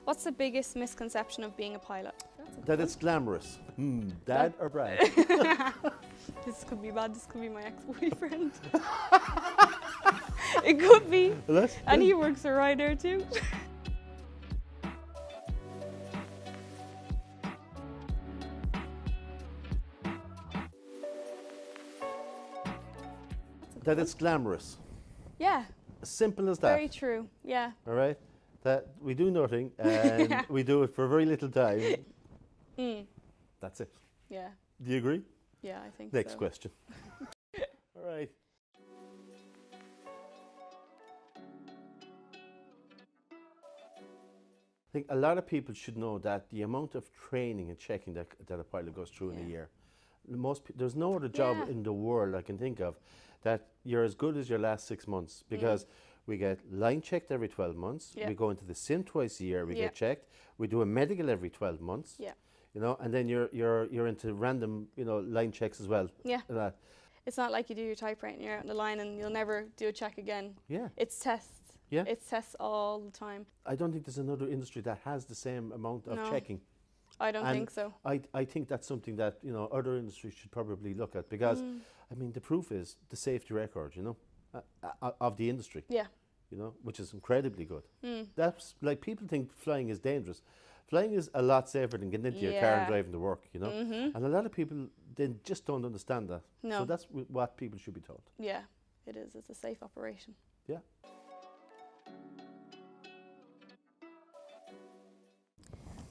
What's the biggest misconception of being a pilot? That it's glamorous. Dad or Brad? This could be bad, this could be my ex-boyfriend. It could be. Well, and he works for Ryanair too. That it's glamorous. Yeah. As simple as that. Very true, yeah. All right? That we do nothing and Yeah. we do it for very little time. That's it. Yeah. Do you agree? Yeah, I think Next so. question. All right. I think a lot of people should know that the amount of training and checking that a pilot goes through in a year, there's no other job in the world I can think of that you're as good as your last 6 months, because we get line checked every 12 months. We go into the sim twice a year. We get checked. We do a medical every 12 months. You know, and then you're into random, you know, line checks as well. Yeah. That. It's not like you do your typewriting, you're out on the line and you'll never do a check again. Yeah. It's tests. Yeah. It's tests all the time. I don't think there's another industry that has the same amount of checking. I don't think so. I think that's something that, you know, other industries should probably look at, because I mean, the proof is the safety record, you know, of the industry. Yeah. You know, which is incredibly good. That's like, people think flying is dangerous. Flying is a lot safer than getting into your car and driving to work, you know. And a lot of people, they just don't understand that. No. So that's what people should be told. Yeah, it is. It's a safe operation. Yeah.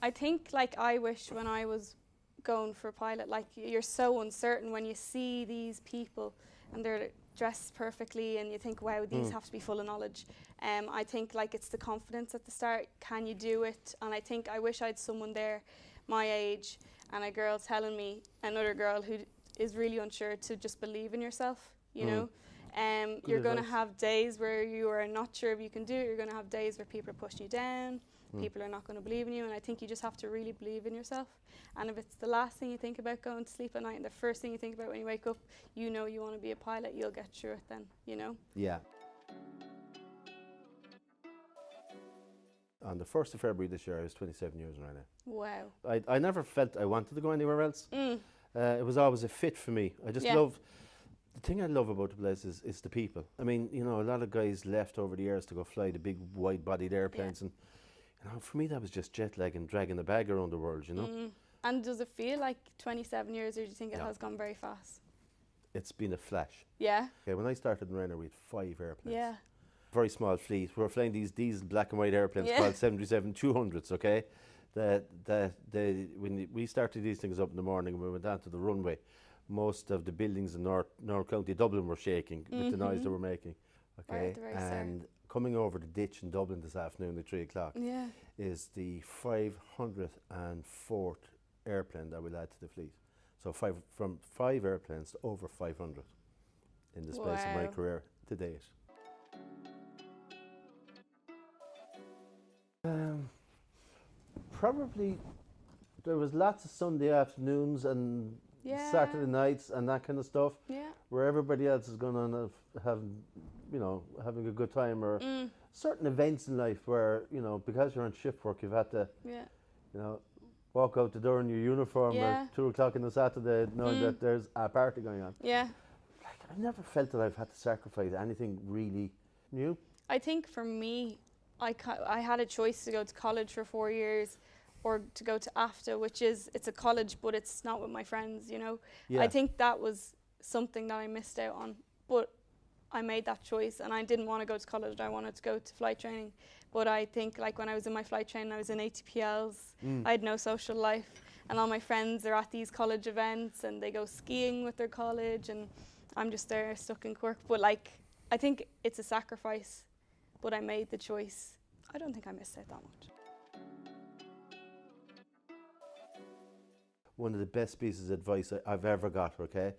I think, like, I wish when I was going for a pilot, like, you're so uncertain when you see these people and they're dressed perfectly and you think, wow, these have to be full of knowledge. I think, like, it's the confidence at the start. Can you do it? And I think I wish I had someone there my age and a girl telling me, another girl who is really unsure, to just believe in yourself, you know. You're going to have days where you are not sure if you can do it. You're going to have days where people are pushing you down. People are not going to believe in you, and I think you just have to really believe in yourself. And if it's the last thing you think about going to sleep at night and the first thing you think about when you wake up, you know you want to be a pilot, you'll get through it then, you know? Yeah. On the 1st of February this year, I was 27 years in Ryanair. Wow. I never felt I wanted to go anywhere else. It was always a fit for me. I just love, the thing I love about the place is the people. I mean, you know, a lot of guys left over the years to go fly the big wide-bodied airplanes, and you know, for me that was just jet lag and dragging the bag around the world, you know. And does it feel like 27 years, or do you think it has gone very fast? It's been a flash. Yeah. Okay, when I started in Ryanair, we had 5 airplanes. Yeah. Very small fleet. We were flying these diesel black and white airplanes called 737-200s, okay? When we started these things up in the morning, we went down to the runway, most of the buildings in North County Dublin were shaking with the noise they were making. Okay, and coming over the ditch in Dublin this afternoon at 3 o'clock is the 504th airplane that we'll add to the fleet. So from 5 airplanes to over 500 in the space of my career to date. Probably there was lots of Sunday afternoons and Saturday nights and that kind of stuff, where everybody else is going on having a good time, or certain events in life where, you know, because you're on shift work, you've had to, you know, walk out the door in your uniform at 2 o'clock on a Saturday knowing that there's a party going on. Yeah. Like, I've never felt that I've had to sacrifice anything really new. I think for me, I had a choice to go to college for 4 years or to go to AFTA, which is, it's a college, but it's not with my friends, you know. I think that was something that I missed out on, but I made that choice and I didn't want to go to college. I wanted to go to flight training. But I think, like, when I was in my flight training, I was in ATPLs. I had no social life, and all my friends are at these college events and they go skiing with their college, and I'm just there stuck in Cork. But, like, I think it's a sacrifice, but I made the choice. I don't think I missed out that much. One of the best pieces of advice I've ever got, okay?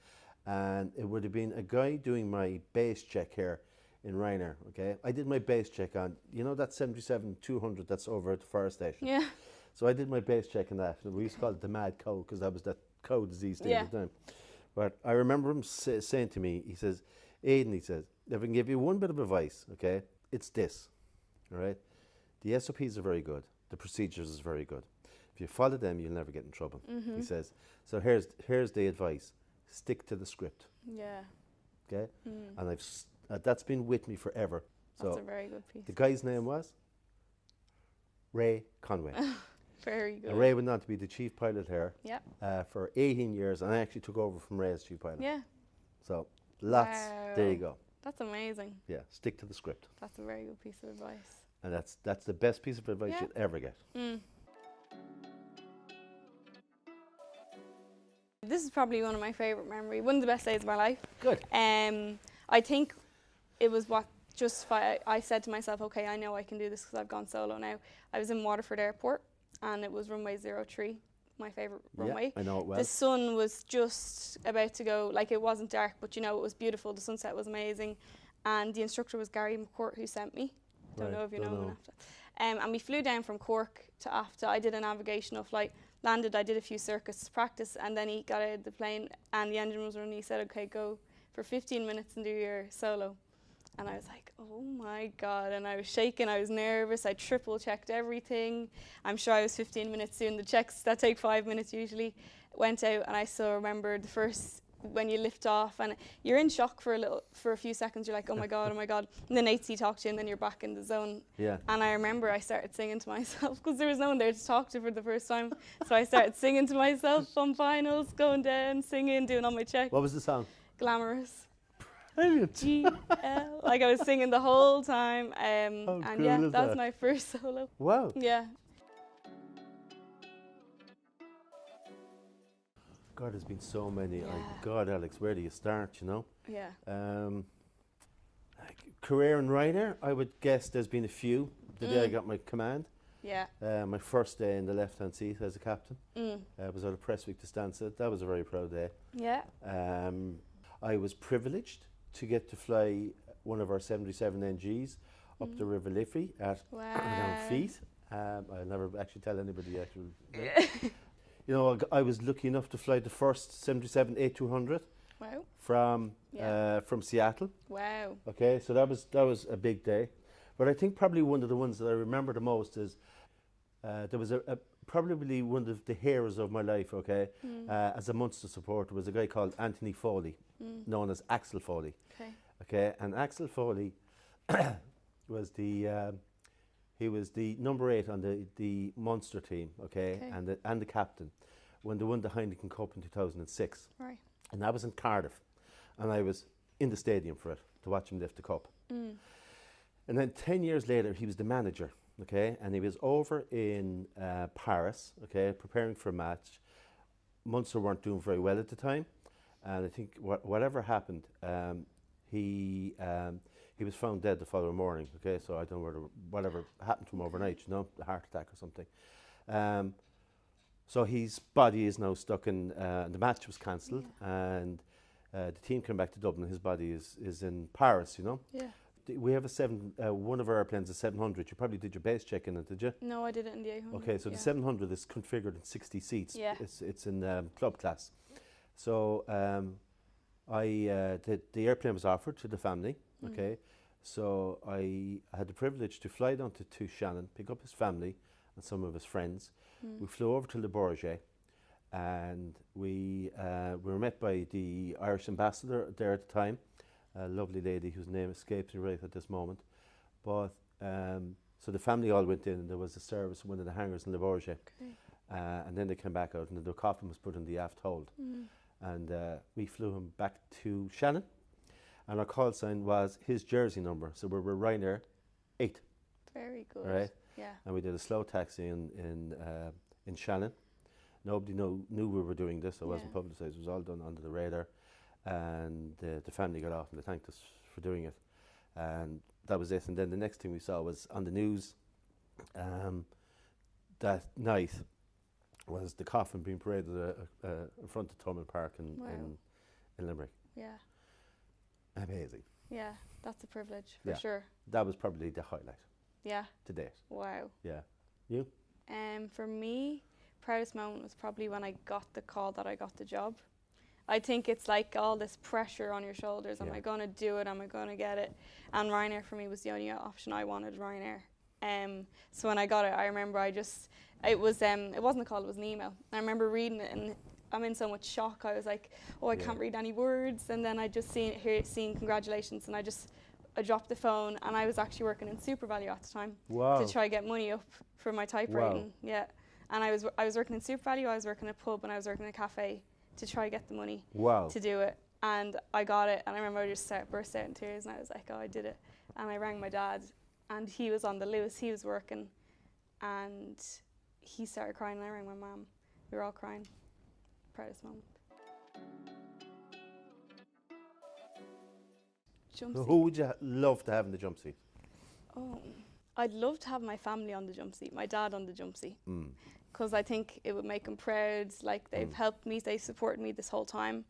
And it would have been a guy doing my base check here in Ryanair, okay? I did my base check on, you know, that 737-200 that's over at the fire station? Yeah. So I did my base check on that. We used to call it the mad cow, because that was that cow disease thing at the time. But I remember him saying to me, he says, Aidan, he says, if I can give you one bit of advice, okay, it's this, all right? The SOPs are very good. the procedures is very good. If you follow them, you'll never get in trouble. Mm-hmm. He says. So here's the advice: stick to the script. Yeah. Okay. And that's been with me forever. That's So a very good piece. the guy's name was Ray Conway. Very good. And Ray went on to be the chief pilot here for 18 years, and I actually took over from Ray as chief pilot. Yeah. So lots. Wow. There you go. That's amazing. Yeah, stick to the script. That's a very good piece of advice. And that's the best piece of advice you'll ever get. This is probably one of my favourite memories, one of the best days of my life. Good. I think it was what justified, I said to myself, okay, I know I can do this because I've gone solo now. I was in Waterford Airport and it was runway 03, my favourite runway. I know it well. The sun was just about to go, like it wasn't dark, but you know, it was beautiful. The sunset was amazing. And the instructor was Gary McCourt, who sent me. Don't know if you know him after. And we flew down from Cork to AFTA. I did a navigational flight, landed, I did a few circuits to practice, and then he got out of the plane and the engine was running. He said, okay, go for 15 minutes and do your solo. And I was like, oh my God. And I was shaking, I was nervous, I triple checked everything. I'm sure I was 15 minutes doing the checks that take 5 minutes usually. Went out and I still remember the first, when you lift off and you're in shock for a few seconds, you're like, oh my God, oh my God. And then HC talked to you and then you're back in the zone. Yeah. And I remember I started singing to myself because there was no one there to talk to for the first time. So I started singing to myself on finals, going down, singing, doing all my checks. What was the song? Glamorous. Brilliant. G-L. Like I was singing the whole time. And cool yeah, is that was that? my first solo. Wow. Yeah. God, there's been so many. Yeah. God, Alex, where do you start, you know? Yeah. Career in Ryanair, I would guess there's been a few. The day I got my command. Yeah. My first day in the left-hand seat as a captain. Was out of Press Week to Stansted. That was a very proud day. Yeah. I was privileged to get to fly one of our 77 NGs up the River Liffey at 100 feet. I'll never actually tell anybody actually. You know, I was lucky enough to fly the first 77-8200 from Seattle. Wow. Okay, so that was a big day. But I think probably one of the ones that I remember the most is there was probably one of the heroes of my life, okay, as a Munster supporter was a guy called Anthony Foley, known as Axel Foley. Okay, and Axel Foley was he was the number 8 on the Munster team, okay. And the captain when they won the Heineken Cup in 2006. Right. And that was in Cardiff, and I was in the stadium for it to watch him lift the cup. And then 10 years later, he was the manager, okay, and he was over in Paris, okay, preparing for a match. Munster weren't doing very well at the time, and I think whatever happened, he was found dead the following morning, okay, so I don't know whatever happened to him overnight, you know, a heart attack or something. So his body is now stuck in, the match was cancelled, and the team came back to Dublin. His body is in Paris, you know. Yeah. We have one of our airplanes, a 700. You probably did your base check in it, did you? No, I did it in the 800. Okay, so the 700 is configured in 60 seats. Yeah. It's in club class. So the airplane was offered to the family, okay. So I had the privilege to fly down to Shannon, pick up his family and some of his friends. We flew over to Le Bourget, and we were met by the Irish ambassador there at the time, a lovely lady whose name escapes me right at this moment. But so the family all went in, and there was a service in one of the hangars in Le Bourget. And then they came back out, and the coffin was put in the aft hold. And we flew him back to Shannon, and our call sign was his jersey number. So we were Ryanair 8. Very good. Right? Yeah. And we did a slow taxi in Shannon. Nobody knew we were doing this. It wasn't publicised. It was all done under the radar. And the family got off and they thanked us for doing it. And that was it. And then the next thing we saw was on the news that night was the coffin being paraded in front of Thomond Park in Limerick. Yeah. Amazing. Yeah, that's a privilege for sure. That was probably the highlight. Yeah. To date. Wow. Yeah. You? For me, proudest moment was probably when I got the call that I got the job. I think it's like all this pressure on your shoulders. Am I going to do it? Am I going to get it? And Ryanair for me was the only option. I wanted Ryanair. So when I got it, I remember it wasn't a call, it was an email. I remember reading it and I'm in so much shock. I was like, oh, I can't read any words. And then I just seen congratulations, and I dropped the phone, and I was actually working in Super Value at the time to try get money up for my typewriting. Yeah, and I was working in Super Value, I was working in a pub, and I was working in a cafe to try get the money to do it. And I got it, and I remember I just burst out in tears, and I was like, oh, I did it. And I rang my dad, and he was on the loose, he was working, and he started crying, and I rang my mum. We were all crying. Proudest moment. So who would you love to have in the jump seat? Oh, I'd love to have my family on the jump seat, my dad on the jump seat, because I think it would make them proud. Like, they've helped me, they supported me this whole time.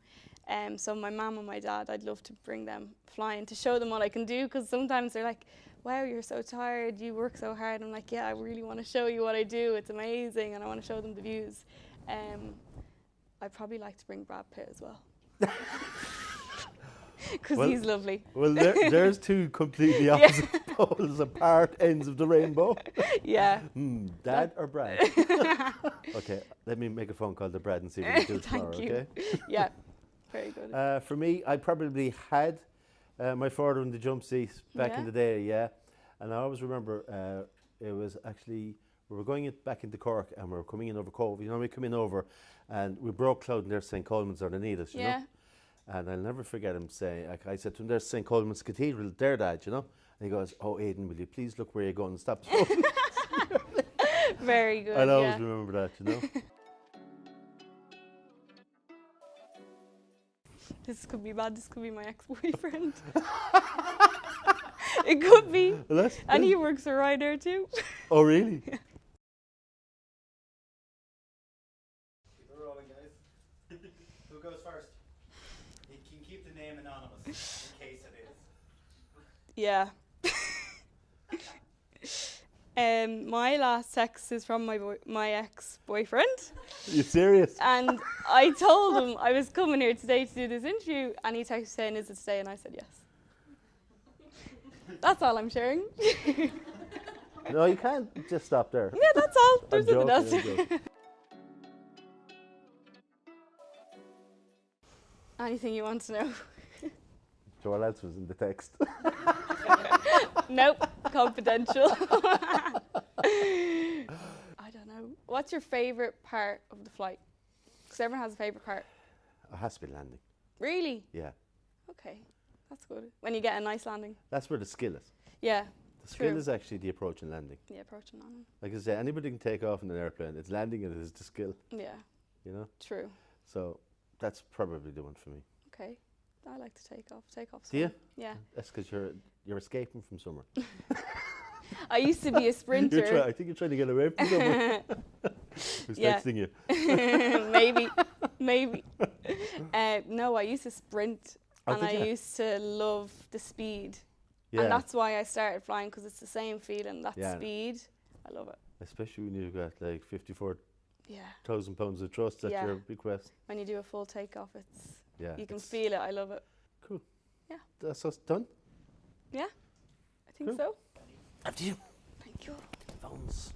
So my mum and my dad, I'd love to bring them flying to show them what I can do, because sometimes they're like, wow, you're so tired, you work so hard. I'm like, yeah, I really want to show you what I do, it's amazing, and I want to show them the views. I'd probably like to bring Brad Pitt as well. Because he's lovely. Well, there's two completely opposite poles, apart ends of the rainbow. Yeah. Dad or Brad? Okay, let me make a phone call to Brad and see what he do tomorrow, okay? Yeah, very good. For me, I probably had my father in the jump seat back in the day, and I always remember it was actually, we were going back into Cork and we were coming in over Cove. You know, we come in over and we broke cloud and there's St. Coleman's underneath us, you know? And I'll never forget him saying, like, I said to him, there's St. Coleman's Cathedral there, Dad, you know? And he goes, oh, Aidan, will you please look where you're going and stop the phone? Very good. I'll always remember that, you know? This could be bad, this could be my ex-boyfriend. It could be. Well, and he works for Ryanair too. Oh, really? Yeah. Keep it rolling, guys. Who goes first? You can keep the name anonymous in case it is. Yeah. My last text is from my ex-boyfriend. Are you serious? And I told him I was coming here today to do this interview, and he texted saying, is it today? And I said yes. That's all I'm sharing. No, you can't just stop there. Yeah, that's all. There's nothing else. Anything you want to know? So what else was in the text? Nope, confidential. I don't know. What's your favourite part of the flight? Because everyone has a favourite part. It has to be landing. Really? Yeah. Okay, that's good. When you get a nice landing. That's where the skill is. Yeah. The skill is actually the approach and landing. The approach and landing. Like I say, anybody can take off in an airplane. It's landing it is the skill. Yeah. You know? True. So that's probably the one for me. Okay. I like to take off. Take off. Do you? Yeah. That's because you're escaping from somewhere. I used to be a sprinter. I think you're trying to get away from someone. Who's texting you? Maybe. No, I used to sprint, and I used to love the speed. Yeah. And that's why I started flying, because it's the same feeling, that speed. I love it. Especially when you've got like 54,000 pounds of thrust at your bequest. When you do a full takeoff, you can feel it. I love it. Cool. Yeah. That's us done? Yeah, I think so. After you. Thank you. Phones.